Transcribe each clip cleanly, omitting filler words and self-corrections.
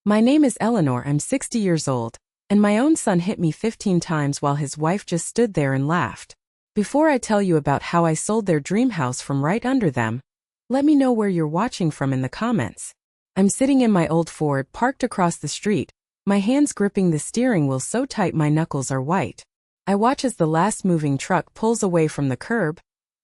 My name is Eleanor, I'm 60 years old, and my own son hit me 15 times while his wife just stood there and laughed. Before I tell you about how I sold their dream house from right under them, let me know where you're watching from in the comments. I'm sitting in my old Ford parked across the street, my hands gripping the steering wheel so tight my knuckles are white. I watch as the last moving truck pulls away from the curb,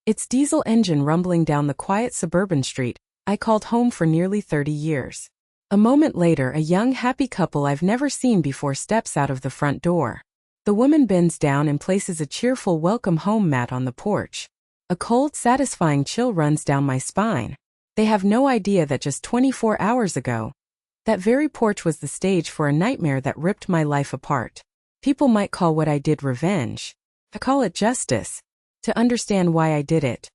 its diesel engine rumbling down the quiet suburban street I called home for nearly 30 years. A moment later, a young, happy couple I've never seen before steps out of the front door. The woman bends down and places a cheerful welcome home mat on the porch. A cold, satisfying chill runs down my spine. They have no idea that just 24 hours ago, that very porch was the stage for a nightmare that ripped my life apart. People might call what I did revenge. I call it justice. To understand why I did it,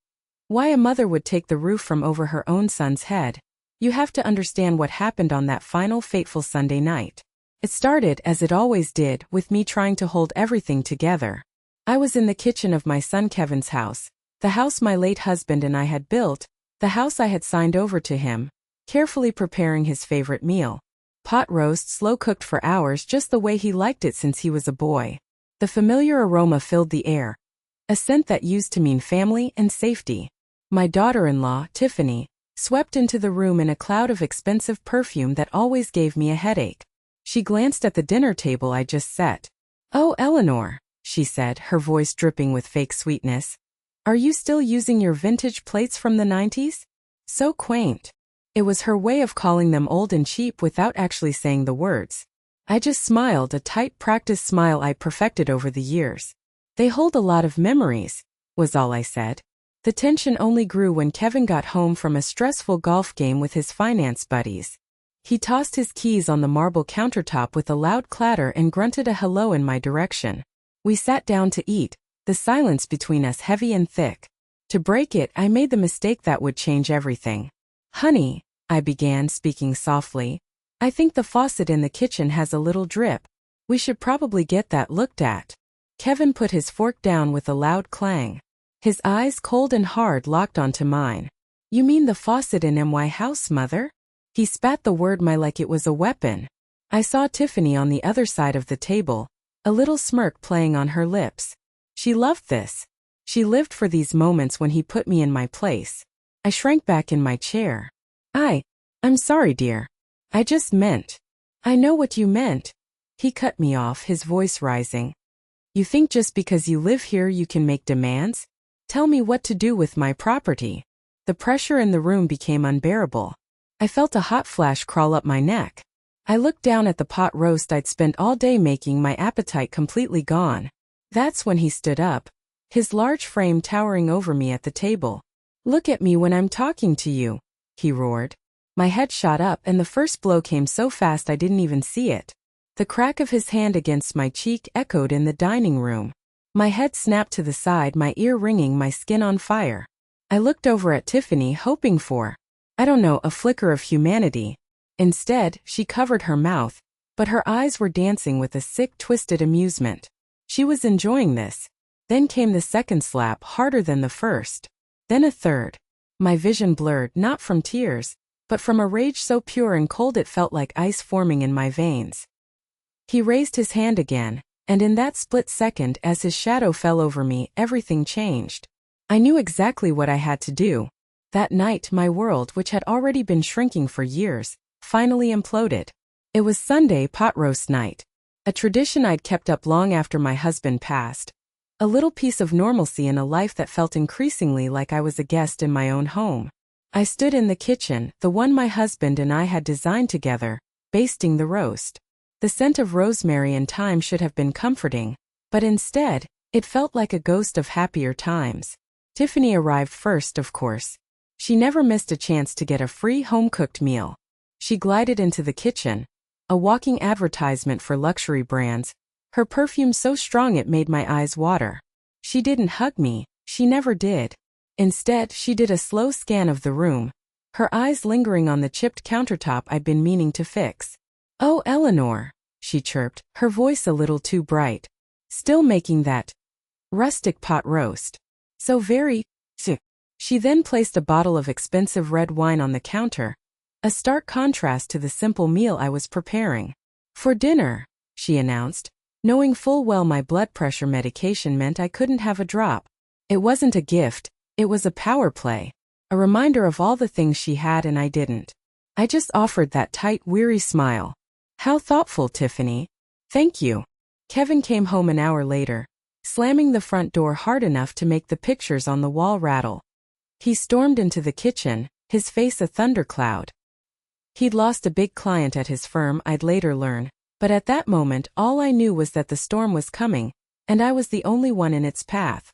why a mother would take the roof from over her own son's head, you have to understand what happened on that final fateful Sunday night. It started, as it always did, with me trying to hold everything together. I was in the kitchen of my son Kevin's house, the house my late husband and I had built, the house I had signed over to him, carefully preparing his favorite meal. Pot roast, slow-cooked for hours just the way he liked it since he was a boy. The familiar aroma filled the air, a scent that used to mean family and safety. My daughter-in-law, Tiffany, swept into the room in a cloud of expensive perfume that always gave me a headache. She glanced at the dinner table I just set. "Oh, Eleanor," she said, her voice dripping with fake sweetness. "Are you still using your vintage plates from the 90s? So quaint." It was her way of calling them old and cheap without actually saying the words. I just smiled, a tight, practiced smile I perfected over the years. "They hold a lot of memories," was all I said. The tension only grew when Kevin got home from a stressful golf game with his finance buddies. He tossed his keys on the marble countertop with a loud clatter and grunted a hello in my direction. We sat down to eat, the silence between us heavy and thick. To break it, I made the mistake that would change everything. "Honey," I began, speaking softly, "I think the faucet in the kitchen has a little drip. We should probably get that looked at." Kevin put his fork down with a loud clang. His eyes, cold and hard, locked onto mine. "You mean the faucet in my house, Mother?" He spat the word "my" like it was a weapon. I saw Tiffany on the other side of the table, a little smirk playing on her lips. She loved this. She lived for these moments when he put me in my place. I shrank back in my chair. I'm sorry, dear. I just meant." "I know what you meant." He cut me off, his voice rising. "You think just because you live here you can make demands? Tell me what to do with my property." The pressure in the room became unbearable. I felt a hot flash crawl up my neck. I looked down at the pot roast I'd spent all day making, my appetite completely gone. That's when he stood up, his large frame towering over me at the table. "Look at me when I'm talking to you," he roared. My head shot up and the first blow came so fast I didn't even see it. The crack of his hand against my cheek echoed in the dining room. My head snapped to the side, my ear ringing, my skin on fire. I looked over at Tiffany, hoping for, I don't know, a flicker of humanity. Instead, she covered her mouth, but her eyes were dancing with a sick, twisted amusement. She was enjoying this. Then came the second slap, harder than the first. Then a third. My vision blurred, not from tears, but from a rage so pure and cold it felt like ice forming in my veins. He raised his hand again, and in that split second, as his shadow fell over me, everything changed. I knew exactly what I had to do. That night, my world, which had already been shrinking for years, finally imploded. It was Sunday pot roast night, a tradition I'd kept up long after my husband passed. A little piece of normalcy in a life that felt increasingly like I was a guest in my own home. I stood in the kitchen, the one my husband and I had designed together, basting the roast. The scent of rosemary and thyme should have been comforting, but instead, it felt like a ghost of happier times. Tiffany arrived first, of course. She never missed a chance to get a free home-cooked meal. She glided into the kitchen, a walking advertisement for luxury brands, her perfume so strong it made my eyes water. She didn't hug me, she never did. Instead, she did a slow scan of the room, her eyes lingering on the chipped countertop I'd been meaning to fix. "Oh, Eleanor," she chirped, her voice a little too bright. "Still making that rustic pot roast. So very sick." She then placed a bottle of expensive red wine on the counter, a stark contrast to the simple meal I was preparing. For dinner, she announced, knowing full well my blood pressure medication meant I couldn't have a drop. It wasn't a gift, it was a power play, a reminder of all the things she had and I didn't. I just offered that tight, weary smile. How thoughtful, Tiffany. Thank you. Kevin came home an hour later, slamming the front door hard enough to make the pictures on the wall rattle. He stormed into the kitchen, his face a thundercloud. He'd lost a big client at his firm, I'd later learn, but at that moment all I knew was that the storm was coming, and I was the only one in its path.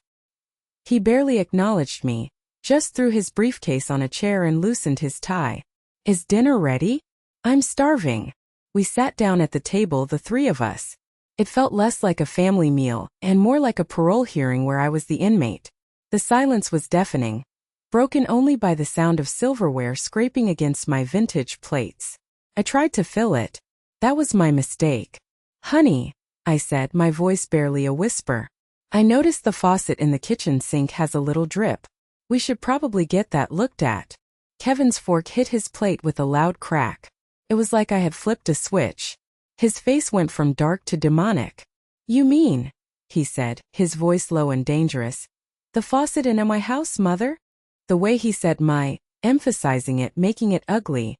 He barely acknowledged me, just threw his briefcase on a chair and loosened his tie. Is dinner ready? I'm starving. We sat down at the table, the three of us. It felt less like a family meal, and more like a parole hearing where I was the inmate. The silence was deafening, broken only by the sound of silverware scraping against my vintage plates. I tried to fill it. That was my mistake. Honey, I said, my voice barely a whisper. I noticed the faucet in the kitchen sink has a little drip. We should probably get that looked at. Kevin's fork hit his plate with a loud crack. It was like I had flipped a switch. His face went from dark to demonic. You mean, he said, his voice low and dangerous, the faucet in my house, mother? The way he said my, emphasizing it, making it ugly.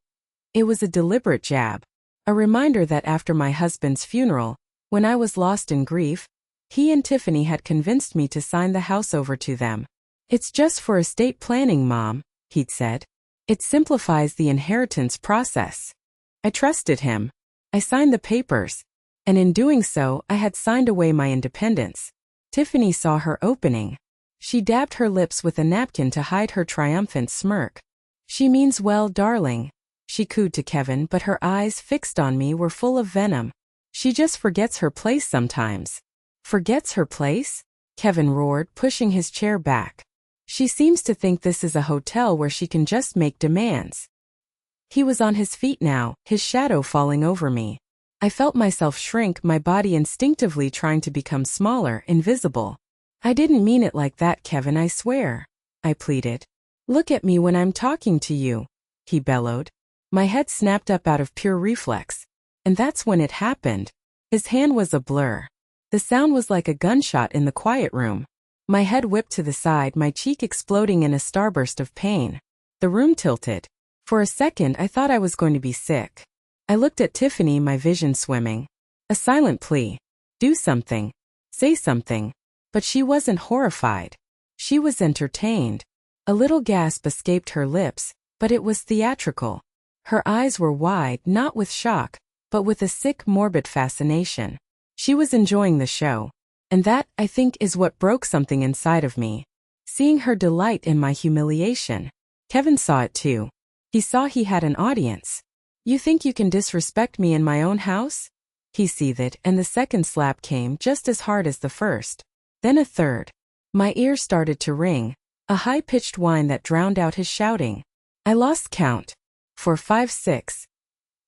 It was a deliberate jab. A reminder that after my husband's funeral, when I was lost in grief, he and Tiffany had convinced me to sign the house over to them. It's just for estate planning, Mom, he'd said. It simplifies the inheritance process. I trusted him. I signed the papers. And in doing so, I had signed away my independence. Tiffany saw her opening. She dabbed her lips with a napkin to hide her triumphant smirk. She means well, darling, she cooed to Kevin, but her eyes fixed on me were full of venom. She just forgets her place sometimes. Forgets her place? Kevin roared, pushing his chair back. She seems to think this is a hotel where she can just make demands. He was on his feet now, his shadow falling over me. I felt myself shrink, my body instinctively trying to become smaller, invisible. I didn't mean it like that, Kevin, I swear, I pleaded. Look at me when I'm talking to you, he bellowed. My head snapped up out of pure reflex. And that's when it happened. His hand was a blur. The sound was like a gunshot in the quiet room. My head whipped to the side, my cheek exploding in a starburst of pain. The room tilted. For a second I thought I was going to be sick. I looked at Tiffany, my vision swimming. A silent plea. Do something. Say something. But she wasn't horrified. She was entertained. A little gasp escaped her lips, but it was theatrical. Her eyes were wide, not with shock, but with a sick, morbid fascination. She was enjoying the show. And that, I think, is what broke something inside of me. Seeing her delight in my humiliation. Kevin saw it too. He saw he had an audience. You think you can disrespect me in my own house? He seethed, and the second slap came just as hard as the first. Then a third. My ears started to ring, a high-pitched whine that drowned out his shouting. I lost count. 4, 5, 6.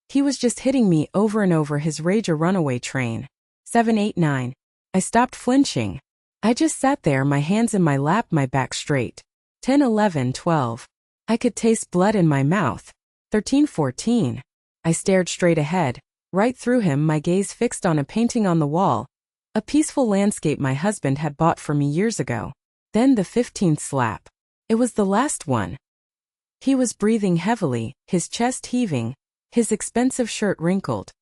He was just hitting me over and over, his rage a runaway train. 7, 8, 9. I stopped flinching. I just sat there, my hands in my lap, my back straight. 10, 11, 12. I could taste blood in my mouth. 13, 14. I stared straight ahead, right through him, my gaze fixed on a painting on the wall. A peaceful landscape my husband had bought for me years ago. Then the 15th slap. It was the last one. He was breathing heavily, his chest heaving, his expensive shirt wrinkled.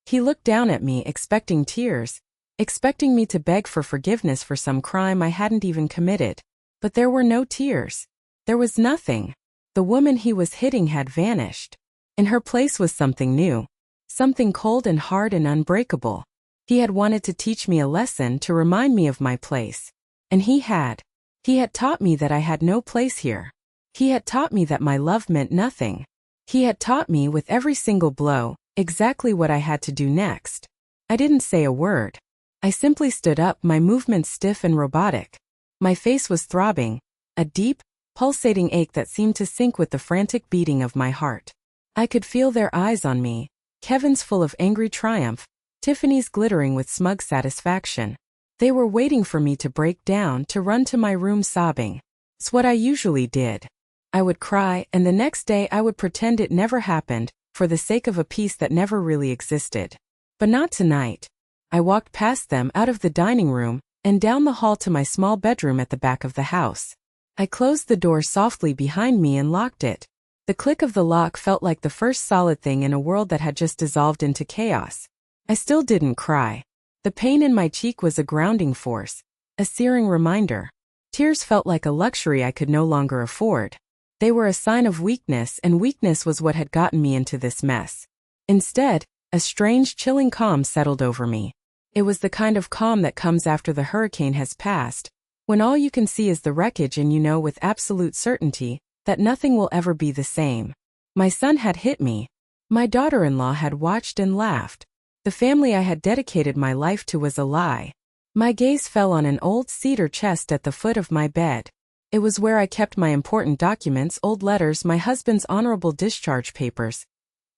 He looked down at me, expecting tears, expecting me to beg for forgiveness for some crime I hadn't even committed. But there were no tears. There was nothing. The woman he was hitting had vanished. In her place was something new. Something cold and hard and unbreakable. He had wanted to teach me a lesson, to remind me of my place. And he had. He had taught me that I had no place here. He had taught me that my love meant nothing. He had taught me with every single blow, exactly what I had to do next. I didn't say a word. I simply stood up, my movements stiff and robotic. My face was throbbing, a deep, pulsating ache that seemed to sync with the frantic beating of my heart. I could feel their eyes on me, Kevin's full of angry triumph, Tiffany's glittering with smug satisfaction. They were waiting for me to break down, to run to my room sobbing. It's what I usually did. I would cry, and the next day I would pretend it never happened, for the sake of a piece that never really existed. But not tonight. I walked past them out of the dining room, and down the hall to my small bedroom at the back of the house. I closed the door softly behind me and locked it. The click of the lock felt like the first solid thing in a world that had just dissolved into chaos. I still didn't cry. The pain in my cheek was a grounding force, a searing reminder. Tears felt like a luxury I could no longer afford. They were a sign of weakness, and weakness was what had gotten me into this mess. Instead, a strange, chilling calm settled over me. It was the kind of calm that comes after the hurricane has passed, when all you can see is the wreckage and you know with absolute certainty that nothing will ever be the same. My son had hit me. My daughter-in-law had watched and laughed. The family I had dedicated my life to was a lie. My gaze fell on an old cedar chest at the foot of my bed. It was where I kept my important documents, old letters, my husband's honorable discharge papers.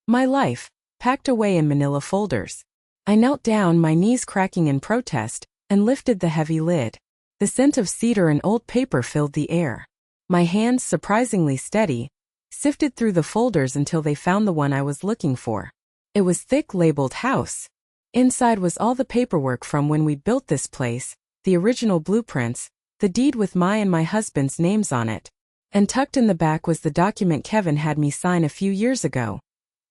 My life, packed away in manila folders. I knelt down, my knees cracking in protest, and lifted the heavy lid. The scent of cedar and old paper filled the air. My hands, surprisingly steady, sifted through the folders until they found the one I was looking for. It was thick, labeled house. Inside was all the paperwork from when we built this place, the original blueprints, the deed with my and my husband's names on it. And tucked in the back was the document Kevin had me sign a few years ago.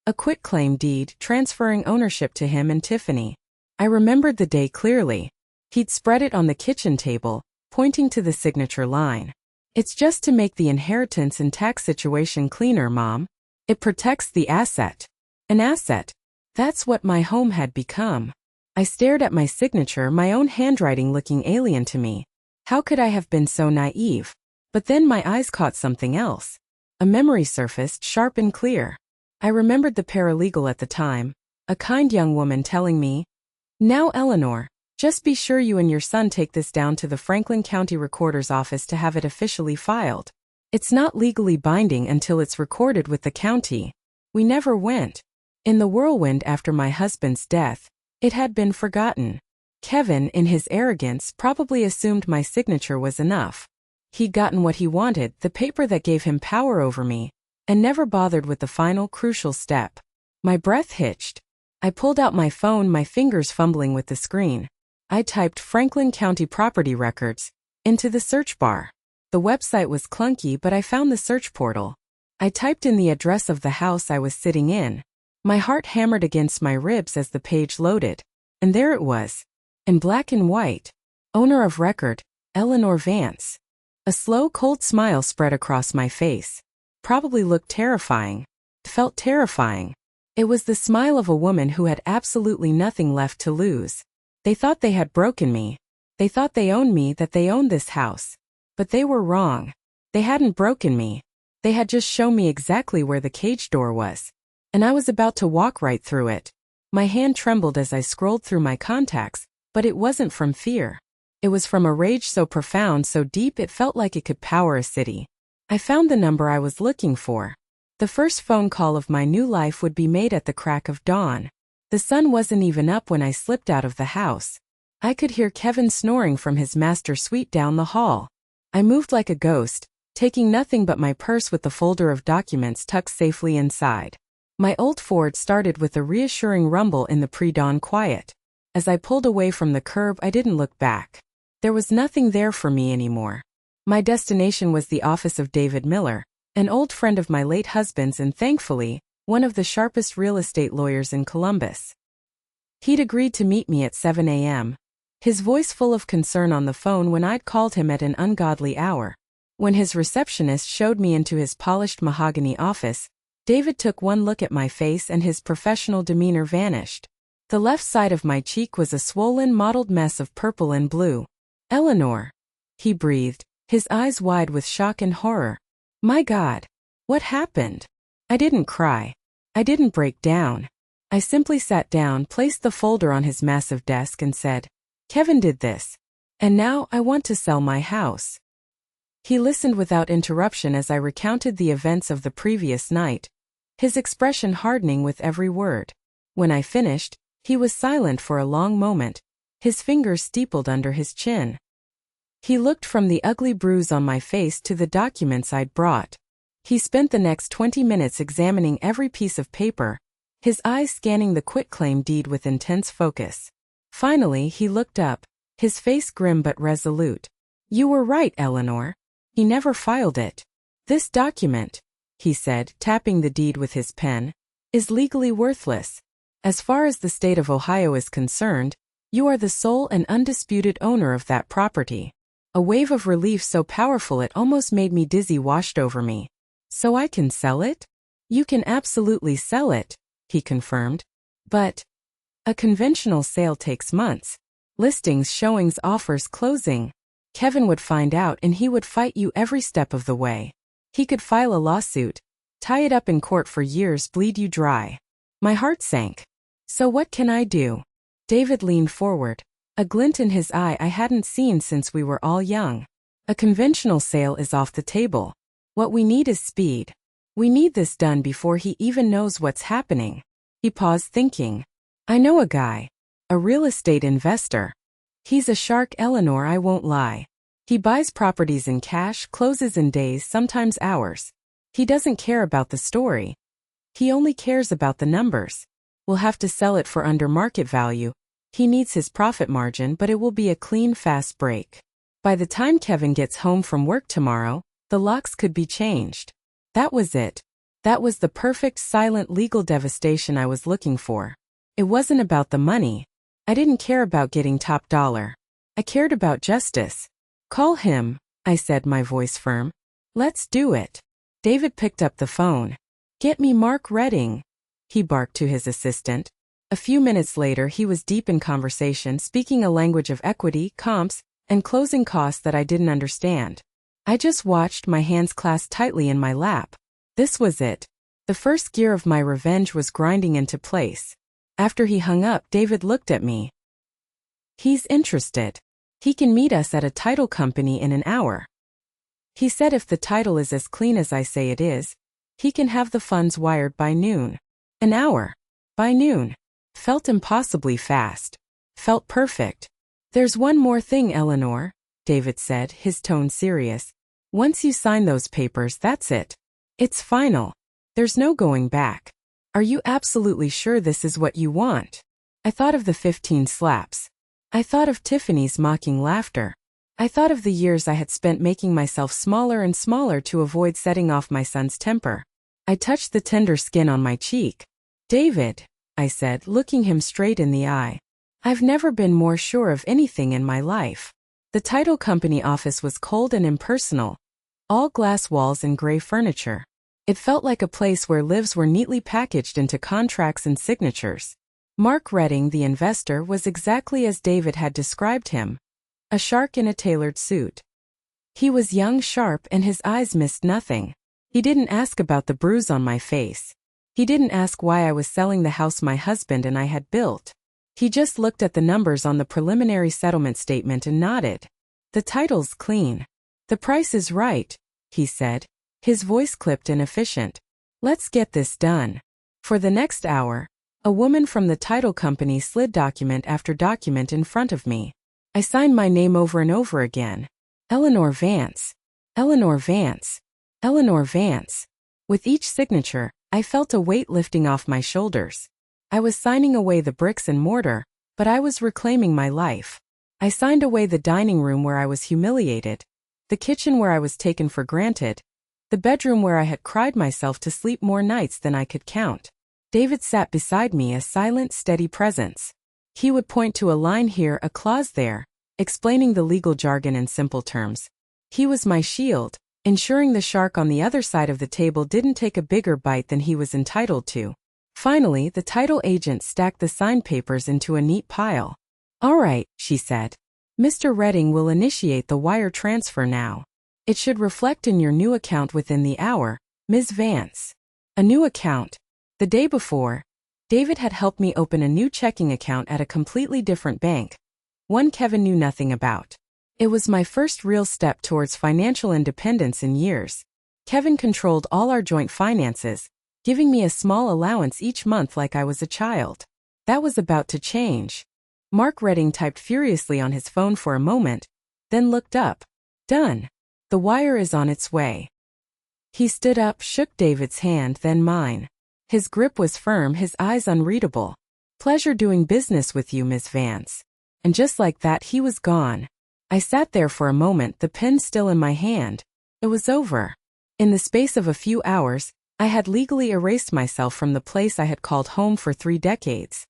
A quitclaim deed transferring ownership to him and Tiffany. I remembered the day clearly. He'd spread it on the kitchen table, pointing to the signature line. "It's just to make the inheritance and tax situation cleaner, Mom. It protects the asset." An asset. That's what my home had become. I stared at my signature, my own handwriting looking alien to me. How could I have been so naive? But then my eyes caught something else. A memory surfaced, sharp and clear. I remembered the paralegal at the time, a kind young woman telling me, "Now, Eleanor, just be sure you and your son take this down to the Franklin County Recorder's office to have it officially filed. It's not legally binding until it's recorded with the county." We never went. In the whirlwind after my husband's death, it had been forgotten. Kevin, in his arrogance, probably assumed my signature was enough. He'd gotten what he wanted, the paper that gave him power over me, and never bothered with the final, crucial step. My breath hitched. I pulled out my phone, my fingers fumbling with the screen. I typed Franklin County Property Records into the search bar. The website was clunky, but I found the search portal. I typed in the address of the house I was sitting in. My heart hammered against my ribs as the page loaded. And there it was. In black and white. Owner of record, Eleanor Vance. A slow, cold smile spread across my face. Probably looked terrifying. Felt terrifying. It was the smile of a woman who had absolutely nothing left to lose. They thought they had broken me. They thought they owned me, that they owned this house. But they were wrong. They hadn't broken me. They had just shown me exactly where the cage door was. And I was about to walk right through it. My hand trembled as I scrolled through my contacts, but it wasn't from fear. It was from a rage so profound, so deep it felt like it could power a city. I found the number I was looking for. The first phone call of my new life would be made at the crack of dawn. The sun wasn't even up when I slipped out of the house. I could hear Kevin snoring from his master suite down the hall. I moved like a ghost, taking nothing but my purse with the folder of documents tucked safely inside. My old Ford started with a reassuring rumble in the pre-dawn quiet. As I pulled away from the curb, I didn't look back. There was nothing there for me anymore. My destination was the office of David Miller, an old friend of my late husband's and thankfully, one of the sharpest real estate lawyers in Columbus. He'd agreed to meet me at 7 a.m., his voice full of concern on the phone when I'd called him at an ungodly hour. When his receptionist showed me into his polished mahogany office, David took one look at my face and his professional demeanor vanished. The left side of my cheek was a swollen, mottled mess of purple and blue. "Eleanor," he breathed, his eyes wide with shock and horror. My God, what happened? I didn't cry. I didn't break down. I simply sat down, placed the folder on his massive desk and said, "Kevin did this. And now I want to sell my house." He listened without interruption as I recounted the events of the previous night, his expression hardening with every word. When I finished, he was silent for a long moment, his fingers steepled under his chin. He looked from the ugly bruise on my face to the documents I'd brought. He spent the next 20 minutes examining every piece of paper, his eyes scanning the quitclaim deed with intense focus. Finally, he looked up, his face grim but resolute. "You were right, Eleanor. He never filed it. This document," he said, tapping the deed with his pen, "is legally worthless. As far as the state of Ohio is concerned, you are the sole and undisputed owner of that property." A wave of relief so powerful it almost made me dizzy washed over me. "So I can sell it?" "You can absolutely sell it," he confirmed. "But a conventional sale takes months. Listings, showings, offers, closing. Kevin would find out and he would fight you every step of the way. He could file a lawsuit, tie it up in court for years, bleed you dry." My heart sank. "So what can I do?" David leaned forward, a glint in his eye I hadn't seen since we were all young. "A conventional sale is off the table. What we need is speed. We need this done before he even knows what's happening." He paused, thinking. "I know a guy. A real estate investor. He's a shark, Eleanor, I won't lie. He buys properties in cash, closes in days, sometimes hours. He doesn't care about the story. He only cares about the numbers. We'll have to sell it for under market value. He needs his profit margin, but it will be a clean, fast break. By the time Kevin gets home from work tomorrow, the locks could be changed." That was it. That was the perfect, silent legal devastation I was looking for. It wasn't about the money. I didn't care about getting top dollar. I cared about justice. "Call him," I said, my voice firm. "Let's do it." David picked up the phone. "Get me Mark Redding," he barked to his assistant. A few minutes later he was deep in conversation, speaking a language of equity, comps, and closing costs that I didn't understand. I just watched, my hands clasped tightly in my lap. This was it. The first gear of my revenge was grinding into place. After he hung up, David looked at me. "He's interested. He can meet us at a title company in an hour. He said if the title is as clean as I say it is, he can have the funds wired by noon." An hour. By noon. Felt impossibly fast. Felt perfect. "There's one more thing, Eleanor," David said, his tone serious. "Once you sign those papers, that's it. It's final. There's no going back. Are you absolutely sure this is what you want?" I thought of the 15 slaps. I thought of Tiffany's mocking laughter. I thought of the years I had spent making myself smaller and smaller to avoid setting off my son's temper. I touched the tender skin on my cheek. "David," I said, looking him straight in the eye, "I've never been more sure of anything in my life." The title company office was cold and impersonal. All glass walls and gray furniture. It felt like a place where lives were neatly packaged into contracts and signatures. Mark Redding, the investor, was exactly as David had described him. A shark in a tailored suit. He was young, sharp, and his eyes missed nothing. He didn't ask about the bruise on my face. He didn't ask why I was selling the house my husband and I had built. He just looked at the numbers on the preliminary settlement statement and nodded. "The title's clean. The price is right," he said, his voice clipped and efficient. "Let's get this done." For the next hour, a woman from the title company slid document after document in front of me. I signed my name over and over again. Eleanor Vance. Eleanor Vance. Eleanor Vance. With each signature, I felt a weight lifting off my shoulders. I was signing away the bricks and mortar, but I was reclaiming my life. I signed away the dining room where I was humiliated, the kitchen where I was taken for granted, the bedroom where I had cried myself to sleep more nights than I could count. David sat beside me, a silent, steady presence. He would point to a line here, a clause there, explaining the legal jargon in simple terms. He was my shield, ensuring the shark on the other side of the table didn't take a bigger bite than he was entitled to. Finally, the title agent stacked the signed papers into a neat pile. "All right," she said. "Mr. Redding will initiate the wire transfer now. It should reflect in your new account within the hour, Ms. Vance." A new account. The day before, David had helped me open a new checking account at a completely different bank, one Kevin knew nothing about. It was my first real step towards financial independence in years. Kevin controlled all our joint finances, giving me a small allowance each month like I was a child. That was about to change. Mark Redding typed furiously on his phone for a moment, then looked up. "Done. The wire is on its way." He stood up, shook David's hand, then mine. His grip was firm, his eyes unreadable. "Pleasure doing business with you, Miss Vance." And just like that, he was gone. I sat there for a moment, the pen still in my hand. It was over. In the space of a few hours, I had legally erased myself from the place I had called home for 3 decades.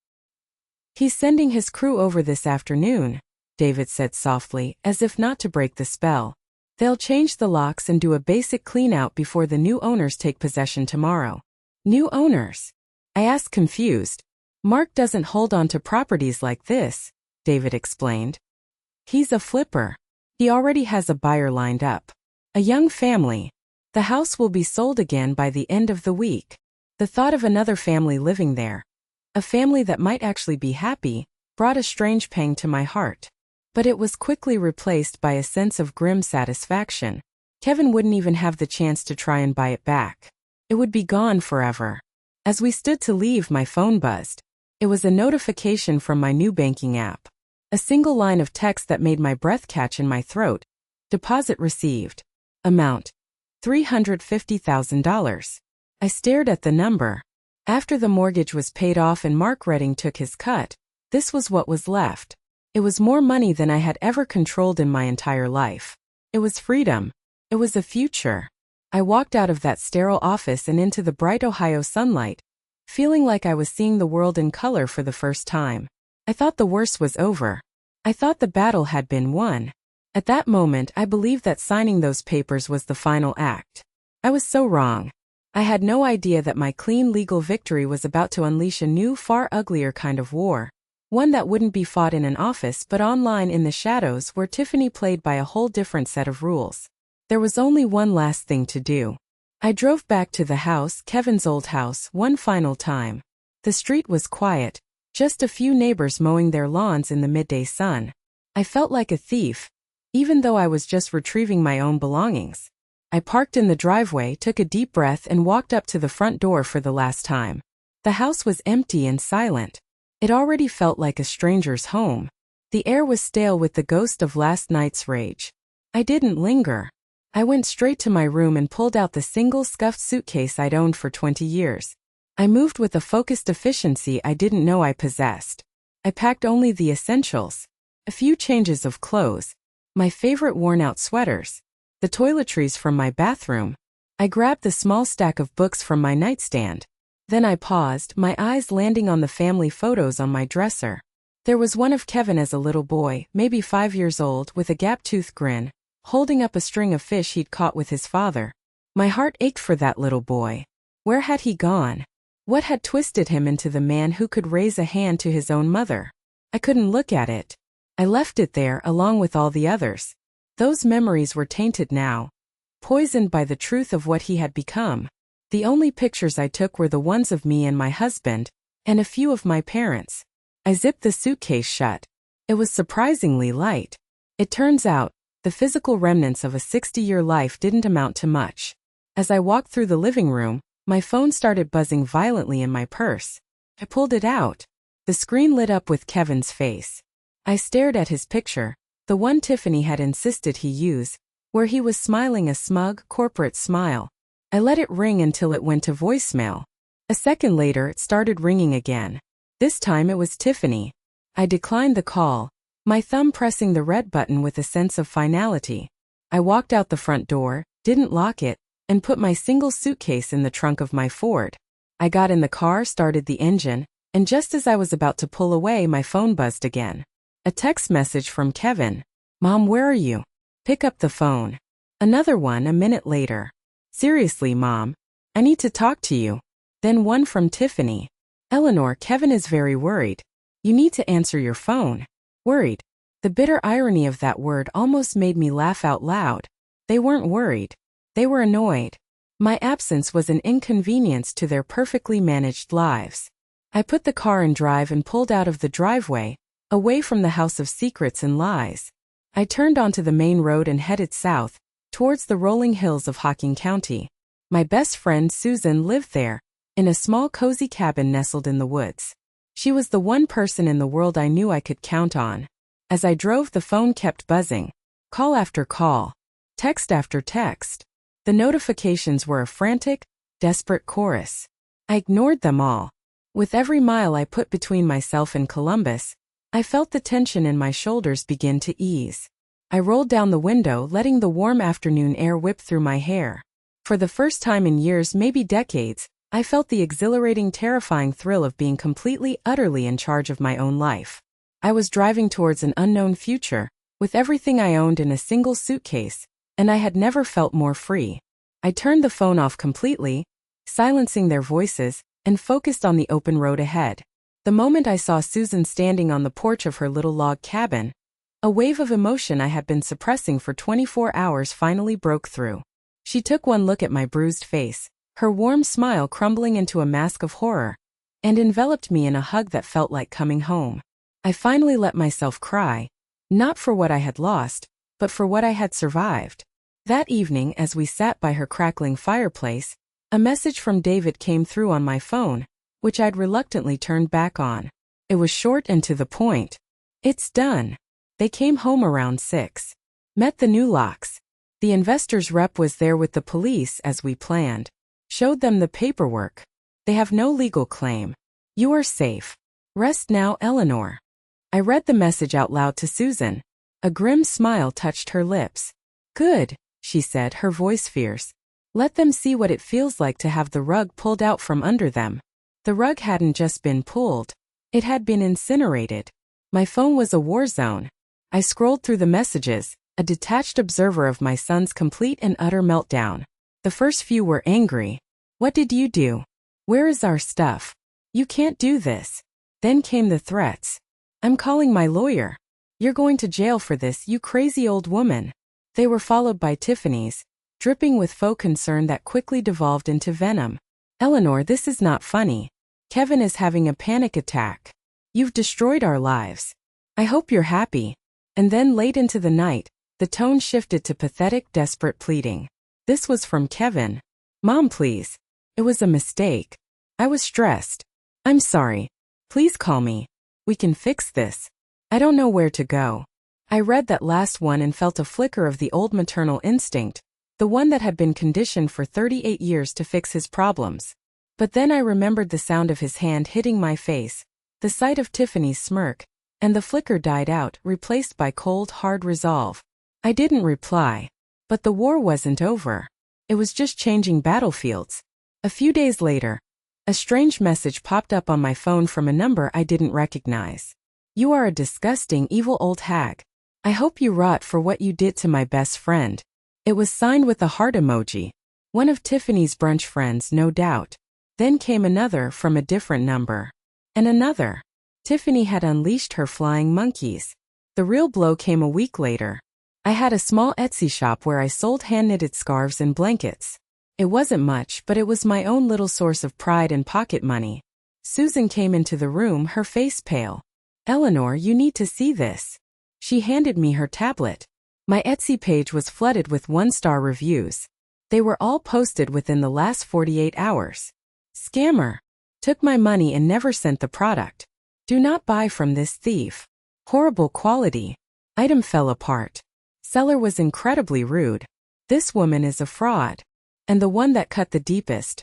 "He's sending his crew over this afternoon," David said softly, as if not to break the spell. "They'll change the locks and do a basic clean-out before the new owners take possession tomorrow." "New owners?" I asked, confused. "Mark doesn't hold on to properties like this," David explained. "He's a flipper. He already has a buyer lined up. A young family. The house will be sold again by the end of the week." The thought of another family living there, a family that might actually be happy, brought a strange pang to my heart. But it was quickly replaced by a sense of grim satisfaction. Kevin wouldn't even have the chance to try and buy it back. It would be gone forever. As we stood to leave, my phone buzzed. It was a notification from my new banking app. A single line of text that made my breath catch in my throat. "Deposit received. Amount: $350,000. I stared at the number. After the mortgage was paid off and Mark Redding took his cut, this was what was left. It was more money than I had ever controlled in my entire life. It was freedom. It was a future. I walked out of that sterile office and into the bright Ohio sunlight, feeling like I was seeing the world in color for the first time. I thought the worst was over. I thought the battle had been won. At that moment, I believed that signing those papers was the final act. I was so wrong. I had no idea that my clean legal victory was about to unleash a new, far uglier kind of war. One that wouldn't be fought in an office but online in the shadows, where Tiffany played by a whole different set of rules. There was only one last thing to do. I drove back to the house, Kevin's old house, one final time. The street was quiet, just a few neighbors mowing their lawns in the midday sun. I felt like a thief, even though I was just retrieving my own belongings. I parked in the driveway, took a deep breath, and walked up to the front door for the last time. The house was empty and silent. It already felt like a stranger's home. The air was stale with the ghost of last night's rage. I didn't linger. I went straight to my room and pulled out the single scuffed suitcase I'd owned for 20 years. I moved with a focused efficiency I didn't know I possessed. I packed only the essentials. A few changes of clothes. My favorite worn-out sweaters. The toiletries from my bathroom. I grabbed the small stack of books from my nightstand. Then I paused, my eyes landing on the family photos on my dresser. There was one of Kevin as a little boy, maybe 5 years old, with a gap-toothed grin, holding up a string of fish he'd caught with his father. My heart ached for that little boy. Where had he gone? What had twisted him into the man who could raise a hand to his own mother? I couldn't look at it. I left it there along with all the others. Those memories were tainted now, poisoned by the truth of what he had become. The only pictures I took were the ones of me and my husband, and a few of my parents. I zipped the suitcase shut. It was surprisingly light. It turns out, the physical remnants of a 60-year life didn't amount to much. As I walked through the living room, my phone started buzzing violently in my purse. I pulled it out. The screen lit up with Kevin's face. I stared at his picture, the one Tiffany had insisted he use, where he was smiling a smug, corporate smile. I let it ring until it went to voicemail. A second later, it started ringing again. This time it was Tiffany. I declined the call, my thumb pressing the red button with a sense of finality. I walked out the front door, didn't lock it, and put my single suitcase in the trunk of my Ford. I got in the car, started the engine, and just as I was about to pull away, my phone buzzed again. A text message from Kevin. "Mom, where are you? Pick up the phone." Another one a minute later. "Seriously, Mom, I need to talk to you." Then one from Tiffany. "Eleanor, Kevin is very worried. You need to answer your phone." Worried. The bitter irony of that word almost made me laugh out loud. They weren't worried. They were annoyed. My absence was an inconvenience to their perfectly managed lives. I put the car in drive and pulled out of the driveway, away from the house of secrets and lies. I turned onto the main road and headed south, towards the rolling hills of Hocking County. My best friend Susan lived there, in a small cozy cabin nestled in the woods. She was the one person in the world I knew I could count on. As I drove, the phone kept buzzing. Call after call. Text after text. The notifications were a frantic, desperate chorus. I ignored them all. With every mile I put between myself and Columbus, I felt the tension in my shoulders begin to ease. I rolled down the window, letting the warm afternoon air whip through my hair. For the first time in years, maybe decades, I felt the exhilarating, terrifying thrill of being completely, utterly in charge of my own life. I was driving towards an unknown future, with everything I owned in a single suitcase, and I had never felt more free. I turned the phone off completely, silencing their voices, and focused on the open road ahead. The moment I saw Susan standing on the porch of her little log cabin, a wave of emotion I had been suppressing for 24 hours finally broke through. She took one look at my bruised face, her warm smile crumbling into a mask of horror, and enveloped me in a hug that felt like coming home. I finally let myself cry, not for what I had lost, but for what I had survived. That evening, as we sat by her crackling fireplace, a message from David came through on my phone, which I'd reluctantly turned back on. It was short and to the point. It's done. They came home around 6. Met the new locks. The investor's rep was there with the police as we planned. Showed them the paperwork. They have no legal claim. You are safe. Rest now, Eleanor. I read the message out loud to Susan. A grim smile touched her lips. Good, she said, her voice fierce. Let them see what it feels like to have the rug pulled out from under them. The rug hadn't just been pulled. It had been incinerated. My phone was a war zone. I scrolled through the messages, a detached observer of my son's complete and utter meltdown. The first few were angry. What did you do? Where is our stuff? You can't do this. Then came the threats. I'm calling my lawyer. You're going to jail for this, you crazy old woman. They were followed by Tiffany's, dripping with faux concern that quickly devolved into venom. Eleanor, this is not funny. Kevin is having a panic attack. You've destroyed our lives. I hope you're happy. And then late into the night, the tone shifted to pathetic, desperate pleading. This was from Kevin. Mom, please. It was a mistake. I was stressed. I'm sorry. Please call me. We can fix this. I don't know where to go. I read that last one and felt a flicker of the old maternal instinct, the one that had been conditioned for 38 years to fix his problems. But then I remembered the sound of his hand hitting my face, the sight of Tiffany's smirk, and the flicker died out, replaced by cold, hard resolve. I didn't reply. But the war wasn't over. It was just changing battlefields. A few days later, a strange message popped up on my phone from a number I didn't recognize. You are a disgusting, evil old hag. I hope you rot for what you did to my best friend. It was signed with a heart emoji. One of Tiffany's brunch friends, no doubt. Then came another from a different number. And another. Tiffany had unleashed her flying monkeys. The real blow came a week later. I had a small Etsy shop where I sold hand-knitted scarves and blankets. It wasn't much, but it was my own little source of pride and pocket money. Susan came into the room, her face pale. Eleanor, you need to see this. She handed me her tablet. My Etsy page was flooded with 1-star reviews. They were all posted within the last 48 hours. Scammer. Took my money and never sent the product. Do not buy from this thief. Horrible quality. Item fell apart. Seller was incredibly rude. This woman is a fraud. And the one that cut the deepest.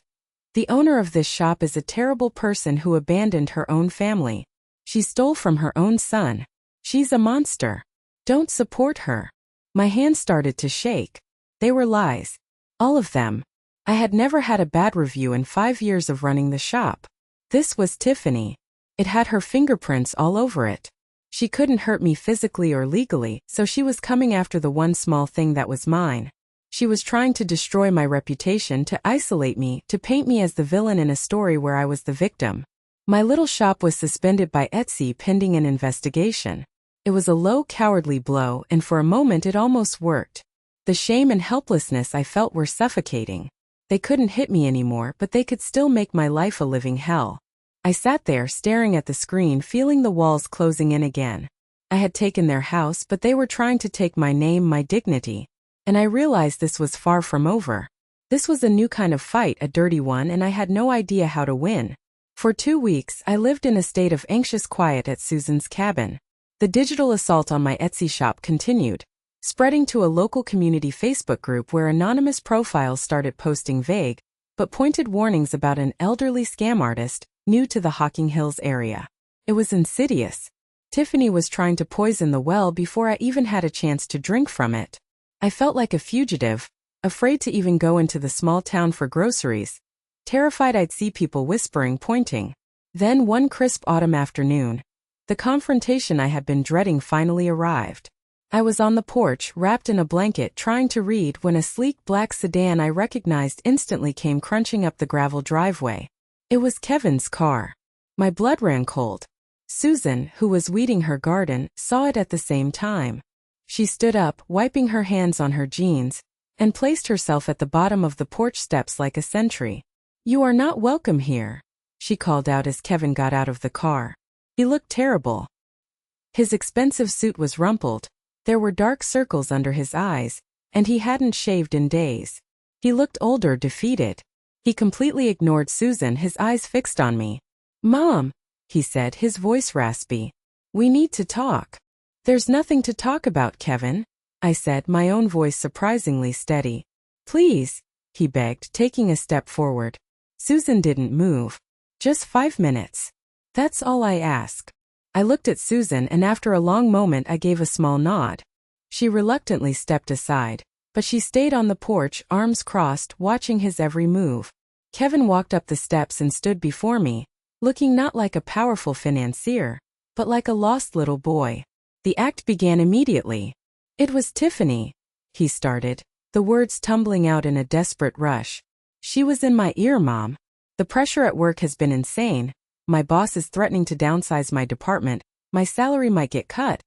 The owner of this shop is a terrible person who abandoned her own family. She stole from her own son. She's a monster. Don't support her. My hands started to shake. They were lies. All of them. I had never had a bad review in 5 years of running the shop. This was Tiffany. It had her fingerprints all over it. She couldn't hurt me physically or legally, so she was coming after the one small thing that was mine. She was trying to destroy my reputation, to isolate me, to paint me as the villain in a story where I was the victim. My little shop was suspended by Etsy pending an investigation. It was a low, cowardly blow, and for a moment it almost worked. The shame and helplessness I felt were suffocating. They couldn't hit me anymore, but they could still make my life a living hell. I sat there staring at the screen, feeling the walls closing in again. I had taken their house, but they were trying to take my name, my dignity. And I realized this was far from over. This was a new kind of fight, a dirty one, and I had no idea how to win. For 2 weeks, I lived in a state of anxious quiet at Susan's cabin. The digital assault on my Etsy shop continued. spreading to a local community Facebook group where anonymous profiles started posting vague but pointed warnings about an elderly scam artist new to the Hocking Hills area. It was insidious. Tiffany was trying to poison the well before I even had a chance to drink from it. I felt like a fugitive, afraid to even go into the small town for groceries, terrified I'd see people whispering, pointing. Then one crisp autumn afternoon, the confrontation I had been dreading finally arrived. I was on the porch, wrapped in a blanket, trying to read when a sleek black sedan I recognized instantly came crunching up the gravel driveway. It was Kevin's car. My blood ran cold. Susan, who was weeding her garden, saw it at the same time. She stood up, wiping her hands on her jeans, and placed herself at the bottom of the porch steps like a sentry. "You are not welcome here," she called out as Kevin got out of the car. He looked terrible. His expensive suit was rumpled, there were dark circles under his eyes, and he hadn't shaved in days. He looked older, defeated. He completely ignored Susan, his eyes fixed on me. "Mom," he said, his voice raspy. "We need to talk." "There's nothing to talk about, Kevin," I said, my own voice surprisingly steady. "Please," he begged, taking a step forward. Susan didn't move. "Just 5 minutes. That's all I ask." I looked at Susan, and after a long moment I gave a small nod. She reluctantly stepped aside, but she stayed on the porch, arms crossed, watching his every move. Kevin walked up the steps and stood before me, looking not like a powerful financier, but like a lost little boy. The act began immediately. "It was Tiffany," he started, the words tumbling out in a desperate rush. "She was in my ear, Mom. The pressure at work has been insane. My boss is threatening to downsize my department, my salary might get cut.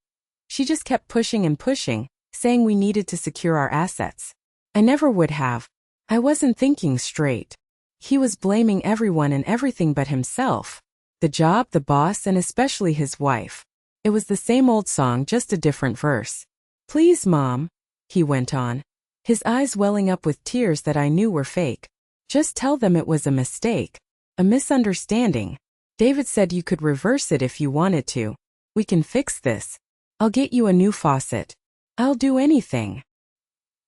She just kept pushing and pushing, saying we needed to secure our assets. I never would have. I wasn't thinking straight." He was blaming everyone and everything but himself. The job, the boss, and especially his wife. It was the same old song, just a different verse. "Please, Mom," he went on, his eyes welling up with tears that I knew were fake. "Just tell them it was a mistake. A misunderstanding. David said you could reverse it if you wanted to. We can fix this. I'll get you a new faucet. I'll do anything."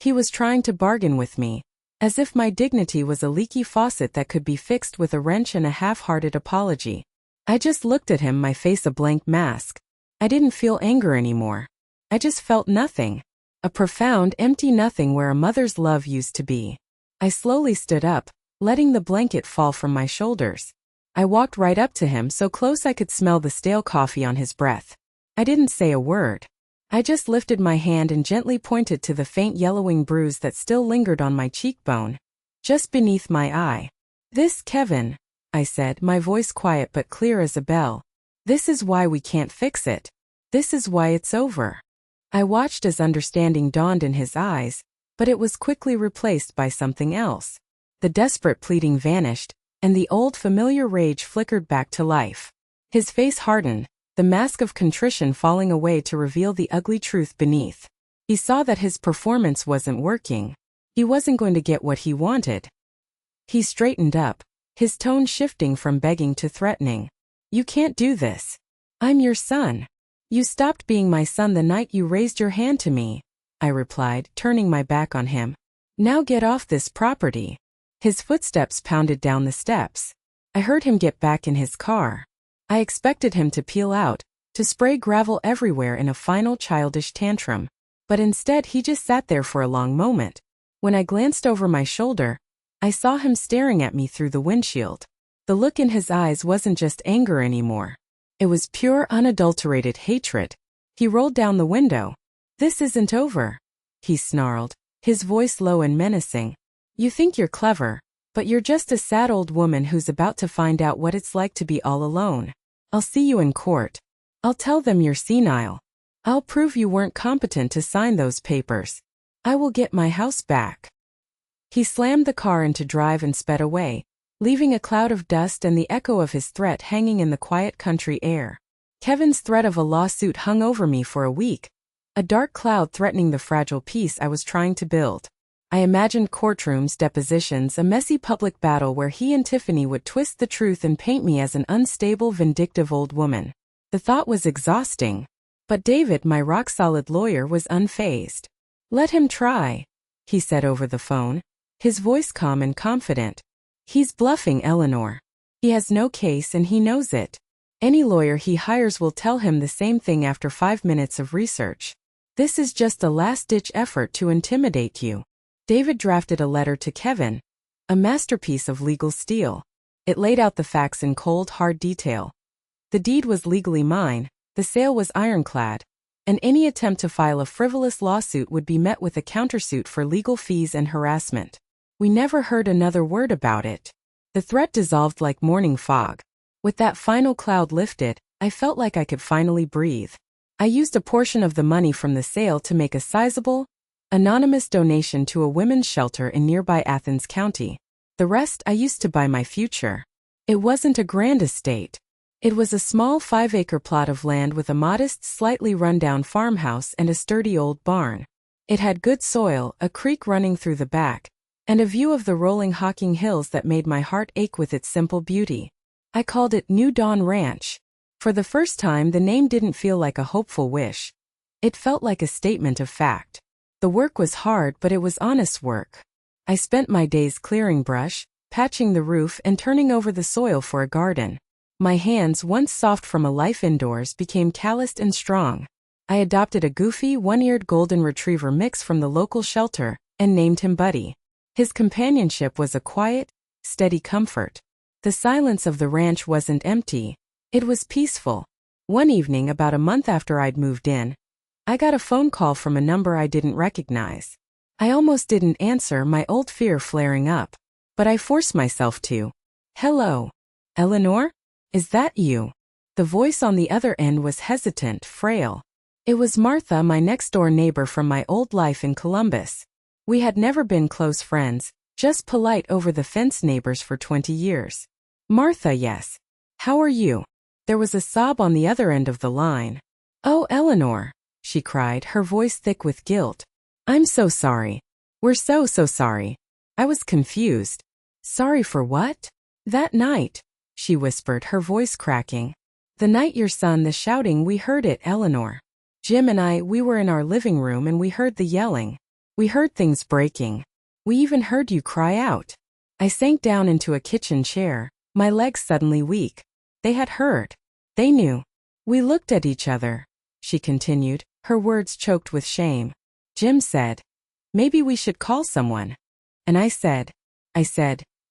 He was trying to bargain with me, as if my dignity was a leaky faucet that could be fixed with a wrench and a half-hearted apology. I just looked at him, my face a blank mask. I didn't feel anger anymore. I just felt nothing. A profound, empty nothing where a mother's love used to be. I slowly stood up, letting the blanket fall from my shoulders. I walked right up to him, so close I could smell the stale coffee on his breath. I didn't say a word. I just lifted my hand and gently pointed to the faint yellowing bruise that still lingered on my cheekbone, just beneath my eye. "This, Kevin," I said, my voice quiet but clear as a bell. "This is why we can't fix it. This is why it's over." I watched as understanding dawned in his eyes, but it was quickly replaced by something else. The desperate pleading vanished, and the old familiar rage flickered back to life. His face hardened, the mask of contrition falling away to reveal the ugly truth beneath. He saw that his performance wasn't working. He wasn't going to get what he wanted. He straightened up, his tone shifting from begging to threatening. "You can't do this. I'm your son. You stopped being my son the night you raised your hand to me," I replied, turning my back on him. "Now get off this property." His footsteps pounded down the steps. I heard him get back in his car. I expected him to peel out, to spray gravel everywhere in a final childish tantrum. But instead he just sat there for a long moment. When I glanced over my shoulder, I saw him staring at me through the windshield. The look in his eyes wasn't just anger anymore. It was pure, unadulterated hatred. He rolled down the window. "This isn't over," he snarled, his voice low and menacing. "You think you're clever, but you're just a sad old woman who's about to find out what it's like to be all alone. I'll see you in court. I'll tell them you're senile. I'll prove you weren't competent to sign those papers. I will get my house back." He slammed the car into drive and sped away, leaving a cloud of dust and the echo of his threat hanging in the quiet country air. Kevin's threat of a lawsuit hung over me for a week, a dark cloud threatening the fragile peace I was trying to build. I imagined courtrooms, depositions, a messy public battle where he and Tiffany would twist the truth and paint me as an unstable, vindictive old woman. The thought was exhausting. But David, my rock-solid lawyer, was unfazed. Let him try, he said over the phone, his voice calm and confident. He's bluffing, Eleanor. He has no case and he knows it. Any lawyer he hires will tell him the same thing after 5 minutes of research. This is just a last-ditch effort to intimidate you. David drafted a letter to Kevin, a masterpiece of legal steel. It laid out the facts in cold, hard detail. The deed was legally mine, the sale was ironclad, and any attempt to file a frivolous lawsuit would be met with a countersuit for legal fees and harassment. We never heard another word about it. The threat dissolved like morning fog. With that final cloud lifted, I felt like I could finally breathe. I used a portion of the money from the sale to make a sizable, anonymous donation to a women's shelter in nearby Athens County. The rest I used to buy my future. It wasn't a grand estate. It was a small 5-acre plot of land with a modest, slightly run-down farmhouse and a sturdy old barn. It had good soil, a creek running through the back, and a view of the rolling Hocking Hills that made my heart ache with its simple beauty. I called it New Dawn Ranch. For the first time, the name didn't feel like a hopeful wish. It felt like a statement of fact. The work was hard, but it was honest work. I spent my days clearing brush, patching the roof, and turning over the soil for a garden. My hands, once soft from a life indoors, became calloused and strong. I adopted a goofy, one-eared golden retriever mix from the local shelter and named him Buddy. His companionship was a quiet, steady comfort. The silence of the ranch wasn't empty. It was peaceful. One evening, about a month after I'd moved in, I got a phone call from a number I didn't recognize. I almost didn't answer, my old fear flaring up. But I forced myself to. Hello. Eleanor? Is that you? The voice on the other end was hesitant, frail. It was Martha, my next-door neighbor from my old life in Columbus. We had never been close friends, just polite over-the-fence neighbors for 20 years. Martha, yes. How are you? There was a sob on the other end of the line. Oh, Eleanor, she cried, her voice thick with guilt. I'm so sorry. We're so sorry. I was confused. Sorry for what? That night, she whispered, her voice cracking. The night your son, the shouting, we heard it, Eleanor. Jim and I, we were in our living room and we heard the yelling. We heard things breaking. We even heard you cry out. I sank down into a kitchen chair, my legs suddenly weak. They had heard. They knew. We looked at each other, she continued, her words choked with shame. Jim said, maybe we should call someone. And I said,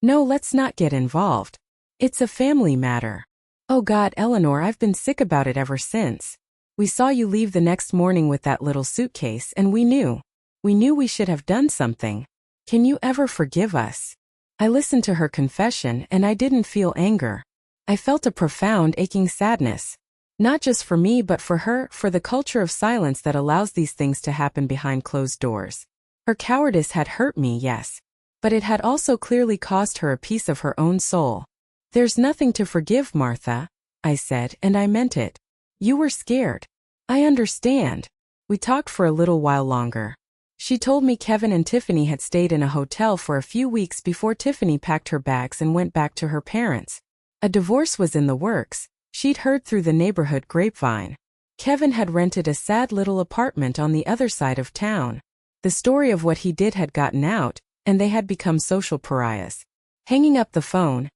no, let's not get involved. It's a family matter. Oh God, Eleanor, I've been sick about it ever since. We saw you leave the next morning with that little suitcase and we knew we should have done something. Can you ever forgive us? I listened to her confession and I didn't feel anger. I felt a profound aching sadness. Not just for me but for her, for the culture of silence that allows these things to happen behind closed doors. Her cowardice had hurt me, yes. But it had also clearly cost her a piece of her own soul. There's nothing to forgive, Martha, I said, and I meant it. You were scared. I understand. We talked for a little while longer. She told me Kevin and Tiffany had stayed in a hotel for a few weeks before Tiffany packed her bags and went back to her parents. A divorce was in the works, she'd heard through the neighborhood grapevine. Kevin had rented a sad little apartment on the other side of town. The story of what he did had gotten out, and they had become social pariahs. Hanging up the phone,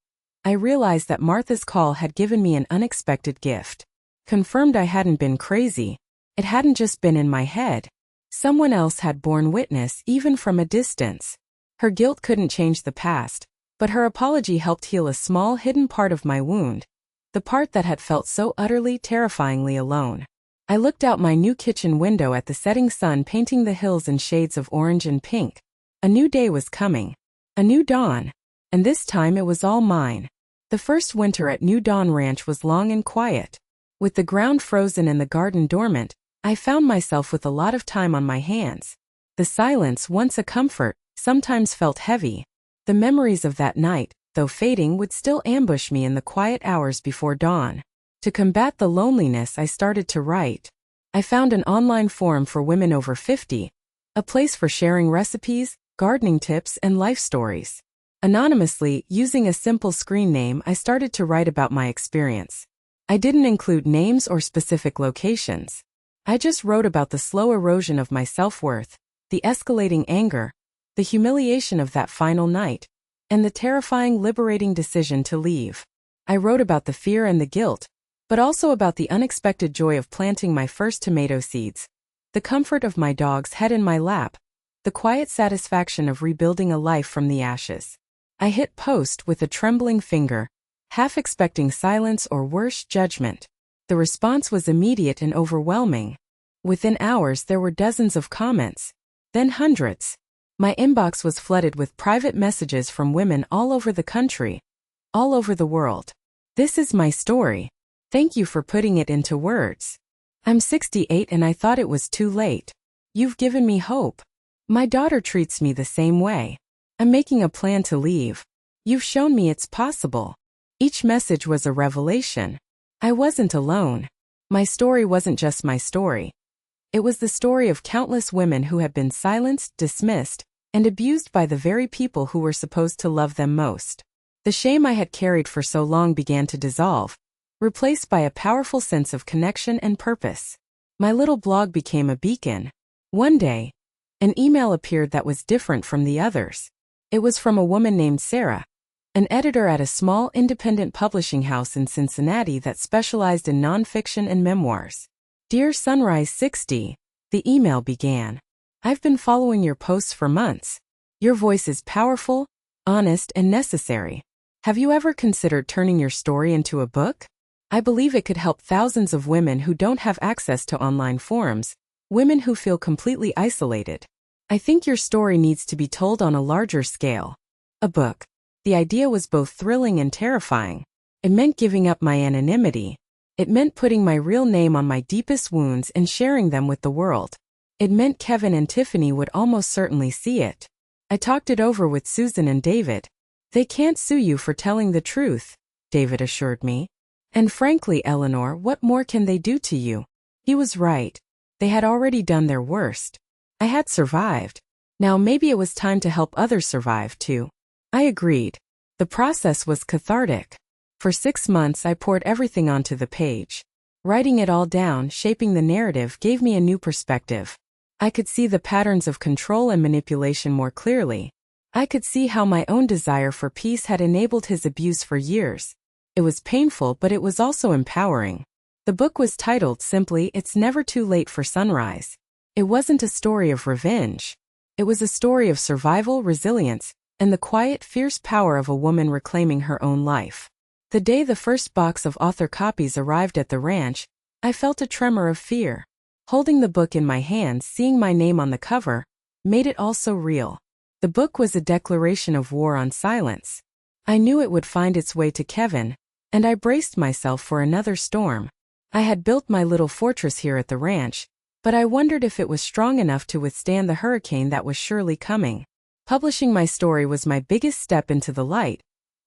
I realized that Martha's call had given me an unexpected gift. Confirmed I hadn't been crazy. It hadn't just been in my head. Someone else had borne witness, even from a distance. Her guilt couldn't change the past, but her apology helped heal a small, hidden part of my wound, the part that had felt so utterly, terrifyingly alone. I looked out my new kitchen window at the setting sun painting the hills in shades of orange and pink. A new day was coming. A new dawn. And this time it was all mine. The first winter at New Dawn Ranch was long and quiet. With the ground frozen and the garden dormant, I found myself with a lot of time on my hands. The silence, once a comfort, sometimes felt heavy. The memories of that night, though fading, would still ambush me in the quiet hours before dawn. To combat the loneliness, I started to write. I found an online forum for women over 50, a place for sharing recipes, gardening tips, and life stories. Anonymously, using a simple screen name, I started to write about my experience. I didn't include names or specific locations. I just wrote about the slow erosion of my self-worth, the escalating anger, the humiliation of that final night, and the terrifying, liberating decision to leave. I wrote about the fear and the guilt, but also about the unexpected joy of planting my first tomato seeds, the comfort of my dog's head in my lap, the quiet satisfaction of rebuilding a life from the ashes. I hit post with a trembling finger, half expecting silence or worse, judgment. The response was immediate and overwhelming. Within hours there were dozens of comments, then hundreds. My inbox was flooded with private messages from women all over the country, all over the world. This is my story. Thank you for putting it into words. I'm 68 and I thought it was too late. You've given me hope. My daughter treats me the same way. I'm making a plan to leave. You've shown me it's possible. Each message was a revelation. I wasn't alone. My story wasn't just my story. It was the story of countless women who had been silenced, dismissed, and abused by the very people who were supposed to love them most. The shame I had carried for so long began to dissolve, replaced by a powerful sense of connection and purpose. My little blog became a beacon. One day, an email appeared that was different from the others. It was from a woman named Sarah, an editor at a small independent publishing house in Cincinnati that specialized in nonfiction and memoirs. Dear Sunrise 60, the email began. I've been following your posts for months. Your voice is powerful, honest, and necessary. Have you ever considered turning your story into a book? I believe it could help thousands of women who don't have access to online forums, women who feel completely isolated. I think your story needs to be told on a larger scale. A book. The idea was both thrilling and terrifying. It meant giving up my anonymity. It meant putting my real name on my deepest wounds and sharing them with the world. It meant Kevin and Tiffany would almost certainly see it. I talked it over with Susan and David. They can't sue you for telling the truth, David assured me. And frankly, Eleanor, what more can they do to you? He was right. They had already done their worst. I had survived. Now maybe it was time to help others survive too. I agreed. The process was cathartic. For 6 months I poured everything onto the page. Writing it all down, shaping the narrative, gave me a new perspective. I could see the patterns of control and manipulation more clearly. I could see how my own desire for peace had enabled his abuse for years. It was painful, but it was also empowering. The book was titled simply, It's Never Too Late for Sunrise. It wasn't a story of revenge. It was a story of survival, resilience, and the quiet, fierce power of a woman reclaiming her own life. The day the first box of author copies arrived at the ranch, I felt a tremor of fear. Holding the book in my hands, seeing my name on the cover, made it all so real. The book was a declaration of war on silence. I knew it would find its way to Kevin, and I braced myself for another storm. I had built my little fortress here at the ranch, but I wondered if it was strong enough to withstand the hurricane that was surely coming. Publishing my story was my biggest step into the light,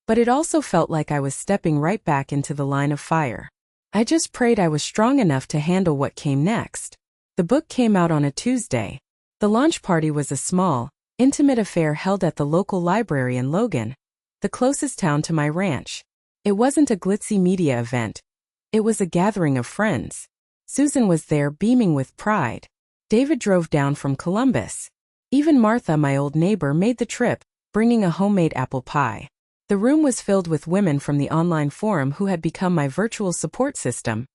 but it also felt like I was stepping right back into the line of fire. I just prayed I was strong enough to handle what came next. The book came out on a Tuesday. The launch party was a small, intimate affair held at the local library in Logan, the closest town to my ranch. It wasn't a glitzy media event. It was a gathering of friends. Susan was there, beaming with pride. David drove down from Columbus. Even Martha, my old neighbor, made the trip, bringing a homemade apple pie. The room was filled with women from the online forum who had become my virtual support system,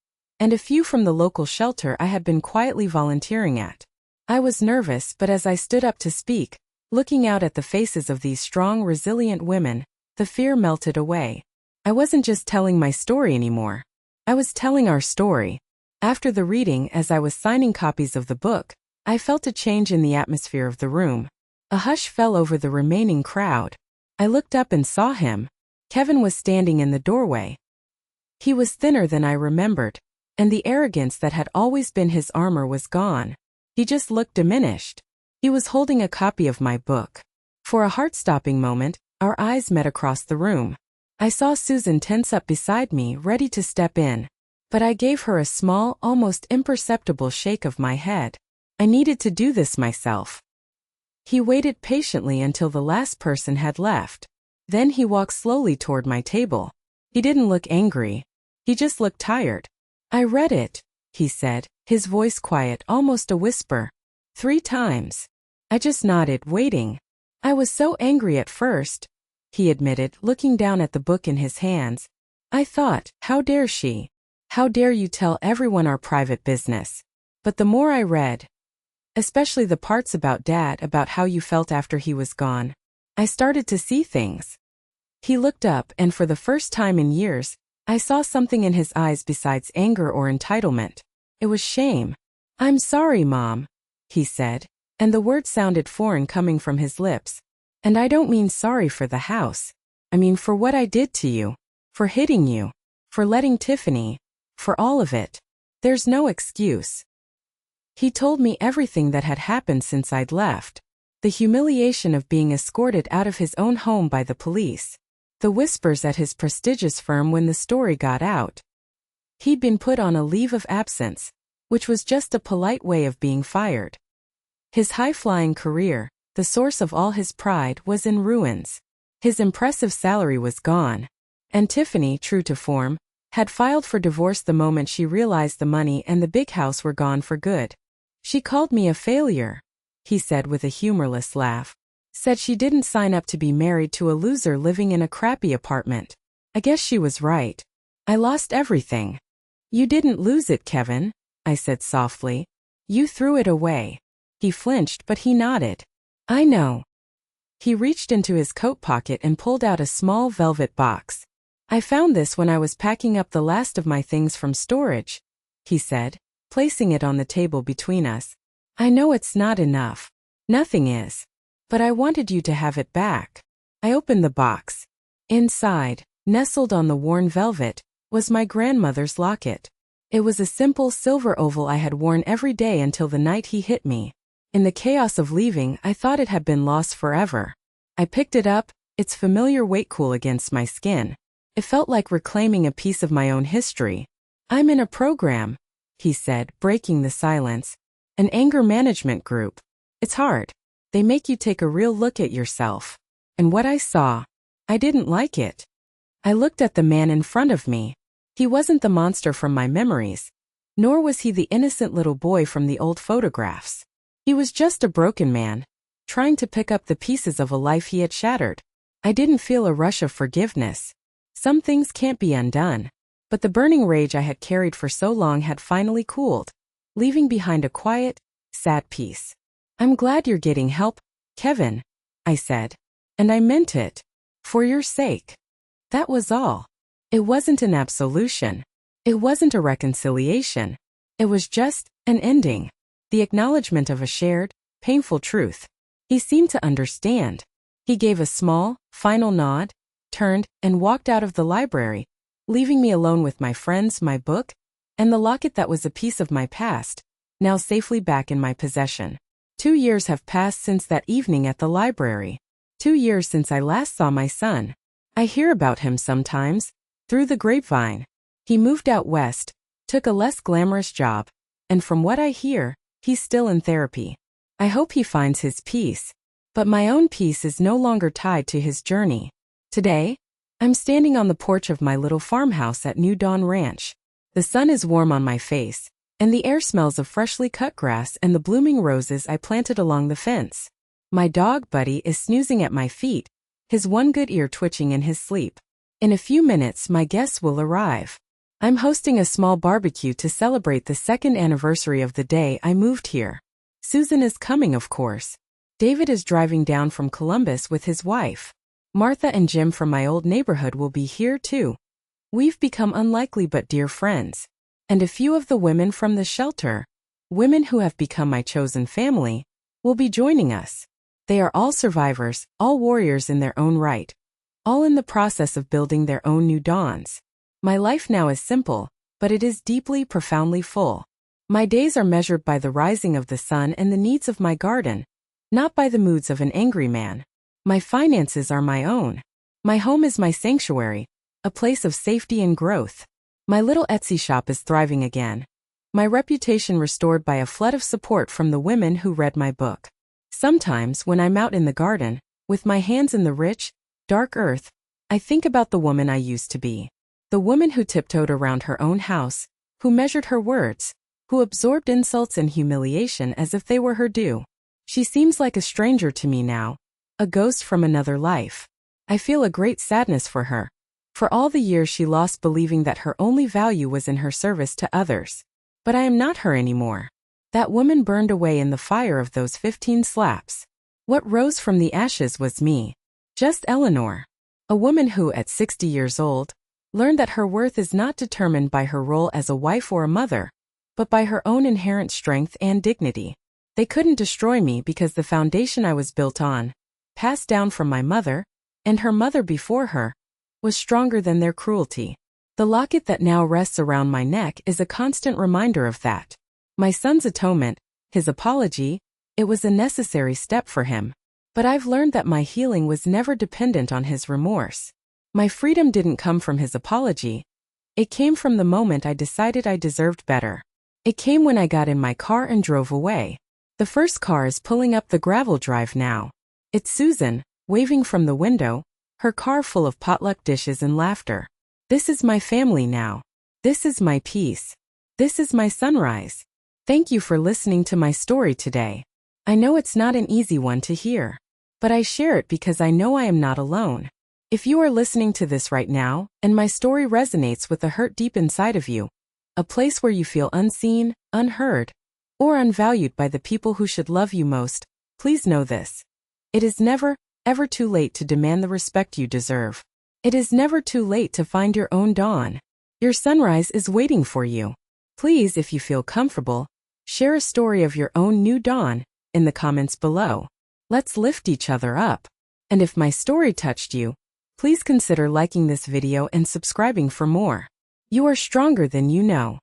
and a few from the local shelter I had been quietly volunteering at. I was nervous, but as I stood up to speak, looking out at the faces of these strong, resilient women, the fear melted away. I wasn't just telling my story anymore. I was telling our story. After the reading, as I was signing copies of the book, I felt a change in the atmosphere of the room. A hush fell over the remaining crowd. I looked up and saw him. Kevin was standing in the doorway. He was thinner than I remembered, and the arrogance that had always been his armor was gone. He just looked diminished. He was holding a copy of my book. For a heart-stopping moment, our eyes met across the room. I saw Susan tense up beside me, ready to step in, but I gave her a small, almost imperceptible shake of my head. I needed to do this myself. He waited patiently until the last person had left. Then he walked slowly toward my table. He didn't look angry. He just looked tired. I read it, he said, his voice quiet, almost a whisper. 3 times. I just nodded, waiting. I was so angry at first, he admitted, looking down at the book in his hands. I thought, how dare she? How dare you tell everyone our private business? But the more I read, especially the parts about Dad, about how you felt after he was gone, I started to see things. He looked up, and for the first time in years, I saw something in his eyes besides anger or entitlement. It was shame. I'm sorry, Mom, he said, and the word sounded foreign coming from his lips. And I don't mean sorry for the house. I mean for what I did to you, for hitting you, for letting Tiffany, for all of it. There's no excuse. He told me everything that had happened since I'd left. The humiliation of being escorted out of his own home by the police. The whispers at his prestigious firm when the story got out. He'd been put on a leave of absence, which was just a polite way of being fired. His high-flying career, the source of all his pride, was in ruins. His impressive salary was gone. And Tiffany, true to form, had filed for divorce the moment she realized the money and the big house were gone for good. She called me a failure, he said with a humorless laugh. Said she didn't sign up to be married to a loser living in a crappy apartment. I guess she was right. I lost everything. You didn't lose it, Kevin, I said softly. You threw it away. He flinched, but he nodded. I know. He reached into his coat pocket and pulled out a small velvet box. I found this when I was packing up the last of my things from storage, he said, placing it on the table between us. I know it's not enough. Nothing is. But I wanted you to have it back. I opened the box. Inside, nestled on the worn velvet, was my grandmother's locket. It was a simple silver oval I had worn every day until the night he hit me. In the chaos of leaving, I thought it had been lost forever. I picked it up, its familiar weight cool against my skin. It felt like reclaiming a piece of my own history. I'm in a program, he said, breaking the silence. An anger management group. It's hard. They make you take a real look at yourself. And what I saw, I didn't like it. I looked at the man in front of me. He wasn't the monster from my memories, nor was he the innocent little boy from the old photographs. He was just a broken man, trying to pick up the pieces of a life he had shattered. I didn't feel a rush of forgiveness. Some things can't be undone. But the burning rage I had carried for so long had finally cooled, leaving behind a quiet, sad peace. I'm glad you're getting help, Kevin, I said. And I meant it. For your sake. That was all. It wasn't an absolution. It wasn't a reconciliation. It was just an ending. The acknowledgement of a shared, painful truth. He seemed to understand. He gave a small, final nod, turned, and walked out of the library, leaving me alone with my friends, my book, and the locket that was a piece of my past, now safely back in my possession. 2 years have passed since that evening at the library. 2 years since I last saw my son. I hear about him sometimes, through the grapevine. He moved out west, took a less glamorous job, and from what I hear, he's still in therapy. I hope he finds his peace. But my own peace is no longer tied to his journey. Today, I'm standing on the porch of my little farmhouse at New Dawn Ranch. The sun is warm on my face, and the air smells of freshly cut grass and the blooming roses I planted along the fence. My dog, Buddy, is snoozing at my feet, his one good ear twitching in his sleep. In a few minutes, my guests will arrive. I'm hosting a small barbecue to celebrate the 2nd anniversary of the day I moved here. Susan is coming, of course. David is driving down from Columbus with his wife. Martha and Jim from my old neighborhood will be here too. We've become unlikely but dear friends. And a few of the women from the shelter, women who have become my chosen family, will be joining us. They are all survivors, all warriors in their own right, all in the process of building their own new dawns. My life now is simple, but it is deeply, profoundly full. My days are measured by the rising of the sun and the needs of my garden, not by the moods of an angry man. My finances are my own. My home is my sanctuary, a place of safety and growth. My little Etsy shop is thriving again. My reputation restored by a flood of support from the women who read my book. Sometimes, when I'm out in the garden, with my hands in the rich, dark earth, I think about the woman I used to be. The woman who tiptoed around her own house, who measured her words, who absorbed insults and humiliation as if they were her due. She seems like a stranger to me now, a ghost from another life. I feel a great sadness for her, for all the years she lost believing that her only value was in her service to others. But I am not her anymore. That woman burned away in the fire of those 15 slaps. What rose from the ashes was me. Just Eleanor. A woman who, at 60 years old, learned that her worth is not determined by her role as a wife or a mother, but by her own inherent strength and dignity. They couldn't destroy me because the foundation I was built on, passed down from my mother, and her mother before her, was stronger than their cruelty. The locket that now rests around my neck is a constant reminder of that. My son's atonement, his apology, it was a necessary step for him. But I've learned that my healing was never dependent on his remorse. My freedom didn't come from his apology. It came from the moment I decided I deserved better. It came when I got in my car and drove away. The first car is pulling up the gravel drive now. It's Susan, waving from the window, her car full of potluck dishes and laughter. This is my family now. This is my peace. This is my sunrise. Thank you for listening to my story today. I know it's not an easy one to hear, but I share it because I know I am not alone. If you are listening to this right now, and my story resonates with the hurt deep inside of you, a place where you feel unseen, unheard, or unvalued by the people who should love you most, please know this. It is never, ever too late to demand the respect you deserve. It is never too late to find your own dawn. Your sunrise is waiting for you. Please, if you feel comfortable, share a story of your own new dawn in the comments below. Let's lift each other up. And if my story touched you, please consider liking this video and subscribing for more. You are stronger than you know.